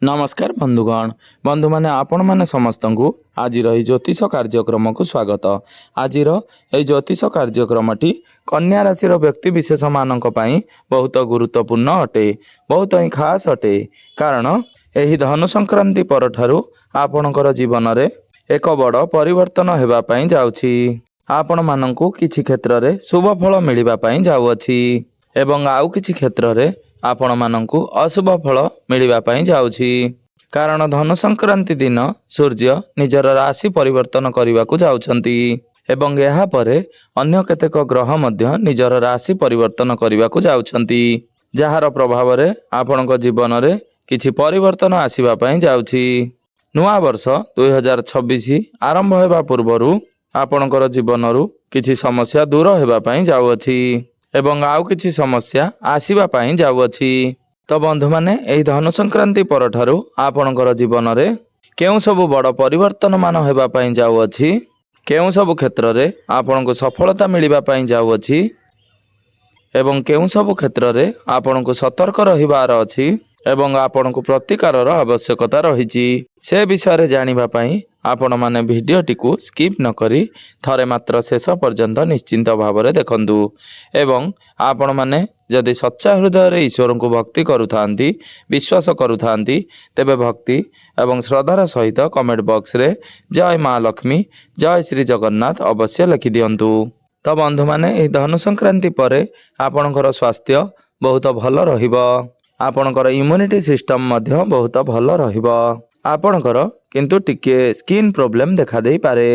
नमस्कार बंधुगण बंधु मैंने आपण मैंने समस्त को आज ज्योतिष कार्यक्रम को स्वागत। आज ज्योतिष कार्यक्रम टी कन्या राशि व्यक्ति विशेष मान बहुत गुरुत्वपूर्ण अटे, बहुत ही खास अटे। कारण यही धनु संक्रांति पर ठारू आपणकर जीवन में एक बड़ परिवर्तन होगापाई जाउछि। आपण मानंकु किछि क्षेत्र में शुभ फल मिलवाई जाउछि एवं आउ किछि क्षेत्र में आपण मानंकु अशुभ फल मिलवाई जाउछि। कारण धनु संक्रांति दिन सूर्य निजर राशि परिवर्तन करने को जाउछंती एवं यहाँ पर अन्य केतेक ग्रह मध्य निजर राशि परिवर्तन करने को जाउछंती, जार प्रभाव में आपणक जीवन में किछि परिवर्तन आसीबा पई जाउछि। नुआ वर्ष 2026 आरंभ होगा पूर्व आपणकर जीवन किछि समस्या दूर होगा पई जाउछि एवं आउ किछि समस्या आसीबा पई जाउछि। तो बंधु माने एही धनु संक्रांति पर ठारू आपणकर जीवन में केउं सब बड़ परिवर्तन मान होगा पई जाउछि, केउं सब क्षेत्र में आपन को सफलता मिलवा पई जाउछि एवं केउं सब क्षेत्र में आपन को सतर्क रहिबार अछि एवं आपन को प्रतिकार आवश्यकता रही से विषय जानिबा पई आपण माने भिडियोटी को स्किप न करी थरे मात्र शेष पर्यंत निश्चिंत भाव में देखंतु एवं आपण माने जदि सच्चा हृदय रे ईश्वर को भक्ति करुथांती विश्वास करुथांती तेबे भक्ति एवं श्रद्धार सहित कमेंट बॉक्स रे जय माँ लक्ष्मी जय श्री जगन्नाथ अवश्य लिखि दियंतु। तो बंधु माने धनु संक्रांति पर आपणकर स्वास्थ्य बहुत भल रहिबो, आपणकर इम्यूनिटी सिस्टम मध्य बहुत भल रहिबो, आपणकर किंतु टिके स्किन प्रॉब्लम देखा देई पारे।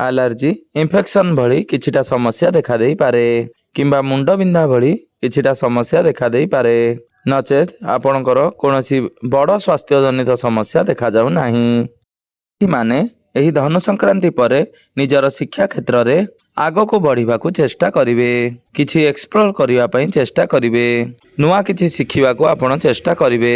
ଆଲର୍ଜି, ଇନଫେକ୍ସନ୍ ଭଳି କିଛିଟା ସମସ୍ୟା ଦେଖାଦେଇପାରେ କିମ୍ବା ମୁଣ୍ଡବିନ୍ଧା ଭଳି କିଛିଟା ସମସ୍ୟା ଦେଖାଦେଇପାରେ। ନଚେତ୍ ଆପଣଙ୍କର କୌଣସି ବଡ଼ ସ୍ୱାସ୍ଥ୍ୟଜନିତ ସମସ୍ୟା ଦେଖାଯାଉ ନାହିଁ। ମାନେ ଏହି ଧନୁ ସଂକ୍ରାନ୍ତି ପରେ ନିଜର ଶିକ୍ଷା କ୍ଷେତ୍ରରେ ଆଗକୁ ବଢ଼ିବାକୁ ଚେଷ୍ଟା କରିବେ। କିଛି ଏକ୍ସପ୍ଲୋର କରିବା ପାଇଁ ଚେଷ୍ଟା କରିବେ। ନୂଆ କିଛି ଶିଖିବାକୁ ଆପଣ ଚେଷ୍ଟା କରିବେ।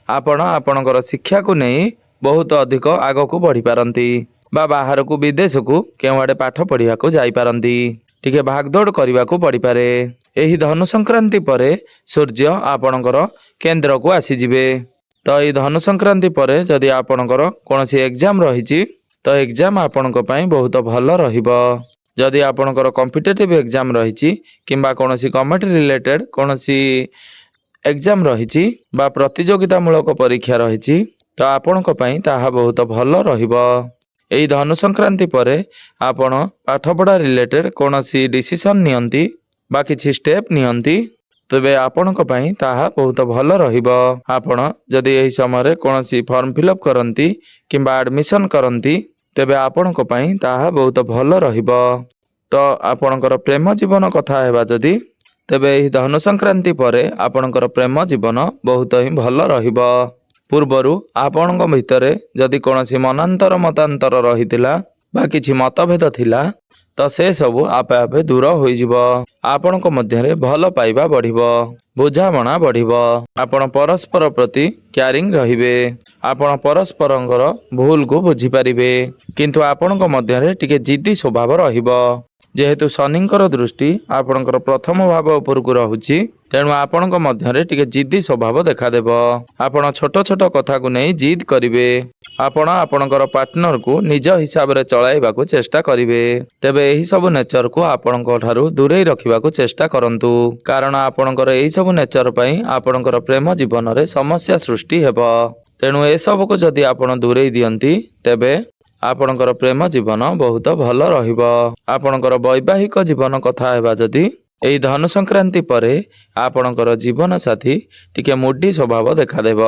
ଆପଣ ଆପଣଙ୍କର ଶିକ୍ଷାକୁ ନେଇ ବହୁତ ଅଧିକ ଆଗକୁ ବଢ଼ିପାରନ୍ତି ବା ବାହାରକୁ ବିଦେଶକୁ କେଉଁଆଡ଼େ ପାଠ ପଢ଼ିବାକୁ ଯାଇପାରନ୍ତି। ଟିକେ ଭାଗଦୌଡ଼ କରିବାକୁ ପଡ଼ିପାରେ। ଏହି ଧନୁ ସଂକ୍ରାନ୍ତି ପରେ ସୂର୍ଯ୍ୟ ଆପଣଙ୍କର କେନ୍ଦ୍ରକୁ ଆସିଯିବେ। ତ ଏହି ଧନୁ ସଂକ୍ରାନ୍ତି ପରେ ଯଦି ଆପଣଙ୍କର କୌଣସି ଏକ୍ଜାମ୍ ରହିଛି ତ ଏକ୍ଜାମ୍ ଆପଣଙ୍କ ପାଇଁ ବହୁତ ଭଲ ରହିବ। ଯଦି ଆପଣଙ୍କର କମ୍ପିଟେଟିଭ୍ ଏକ୍ଜାମ୍ ରହିଛି କିମ୍ବା କୌଣସି ଗଭର୍ଣ୍ଣମେଣ୍ଟ ରିଲେଟେଡ୍ କୌଣସି ଏକ୍ଜାମ୍ ରହିଛି ବା ପ୍ରତିଯୋଗିତାମୂଳକ ପରୀକ୍ଷା ରହିଛି ତ ଆପଣଙ୍କ ପାଇଁ ତାହା ବହୁତ ଭଲ ରହିବ। ଏହି ଧନୁ ସଂକ୍ରାନ୍ତି ପରେ ଆପଣ ପାଠପଢ଼ା ରିଲେଟେଡ୍ କୌଣସି ଡିସିସନ୍ ନିଅନ୍ତି ବା କିଛି ଷ୍ଟେପ୍ ନିଅନ୍ତି ତେବେ ଆପଣଙ୍କ ପାଇଁ ତାହା ବହୁତ ଭଲ ରହିବ। ଆପଣ ଯଦି ଏହି ସମୟରେ କୌଣସି ଫର୍ମ ଫିଲ୍ଅପ୍ କରନ୍ତି କିମ୍ବା ଆଡ଼ମିସନ୍ କରନ୍ତି ତେବେ ଆପଣଙ୍କ ପାଇଁ ତାହା ବହୁତ ଭଲ ରହିବ। ତ ଆପଣଙ୍କର ପ୍ରେମ ଜୀବନ କଥା ହେବା ଯଦି ତେବେ ଏହି ଧନୁ ସଂକ୍ରାନ୍ତି ପରେ ଆପଣଙ୍କର ପ୍ରେମ ଜୀବନ ବହୁତ ହିଁ ଭଲ ରହିବ। ପୂର୍ବରୁ ଆପଣଙ୍କ ଭିତରେ ଯଦି କୌଣସି ମତାନ୍ତର ରହିଥିଲା ବା କିଛି ମତଭେଦ ଥିଲା ତ ସେ ସବୁ ଆପେ ଆପେ ଦୂର ହୋଇଯିବ। ଆପଣଙ୍କ ମଧ୍ୟରେ ଭଲ ପାଇବା ବଢ଼ିବ, ବୁଝାମଣା ବଢ଼ିବ। ଆପଣ ପରସ୍ପର ପ୍ରତି କ୍ୟାରିଂ ରହିବେ। ଆପଣ ପରସ୍ପରଙ୍କର ଭୁଲକୁ ବୁଝିପାରିବେ କିନ୍ତୁ ଆପଣଙ୍କ ମଧ୍ୟରେ ଟିକେ ଜିଦ୍ଦି ସ୍ୱଭାବ ରହିବ। ଯେହେତୁ ଶନିଙ୍କର ଦୃଷ୍ଟି ଆପଣଙ୍କର ପ୍ରଥମ ଭାବ ଉପରକୁ ରହୁଛି ତେଣୁ ଆପଣଙ୍କ ମଧ୍ୟରେ ଟିକେ ଜିଦ୍ଦି ସ୍ୱଭାବ ଦେଖାଦେବ। ଆପଣ ଛୋଟ ଛୋଟ କଥାକୁ ନେଇ ଜିଦ୍ କରିବେ। ଆପଣ ଆପଣଙ୍କର ପାର୍ଟନରକୁ ନିଜ ହିସାବରେ ଚଳାଇବାକୁ ଚେଷ୍ଟା କରିବେ। ତେବେ ଏହିସବୁ ନେଚରକୁ ଆପଣଙ୍କ ଠାରୁ ଦୂରେଇ ରଖିବାକୁ ଚେଷ୍ଟା କରନ୍ତୁ କାରଣ ଆପଣଙ୍କର ଏହିସବୁ ନେଚର ପାଇଁ ଆପଣଙ୍କର ପ୍ରେମ ଜୀବନରେ ସମସ୍ୟା ସୃଷ୍ଟି ହେବ। ତେଣୁ ଏସବୁକୁ ଯଦି ଆପଣ ଦୂରେଇ ଦିଅନ୍ତି ତେବେ ଆପଣଙ୍କର ପ୍ରେମ ଜୀବନ ବହୁତ ଭଲ ରହିବ। ଆପଣଙ୍କର ବୈବାହିକ ଜୀବନ କଥା ହେବା ଯଦି ଏହି ଧନୁ ସଂକ୍ରାନ୍ତି ପରେ ଆପଣଙ୍କର ଜୀବନ ସାଥୀ ଟିକେ ମୁଡି ସ୍ୱଭାବ ଦେଖାଦେବ।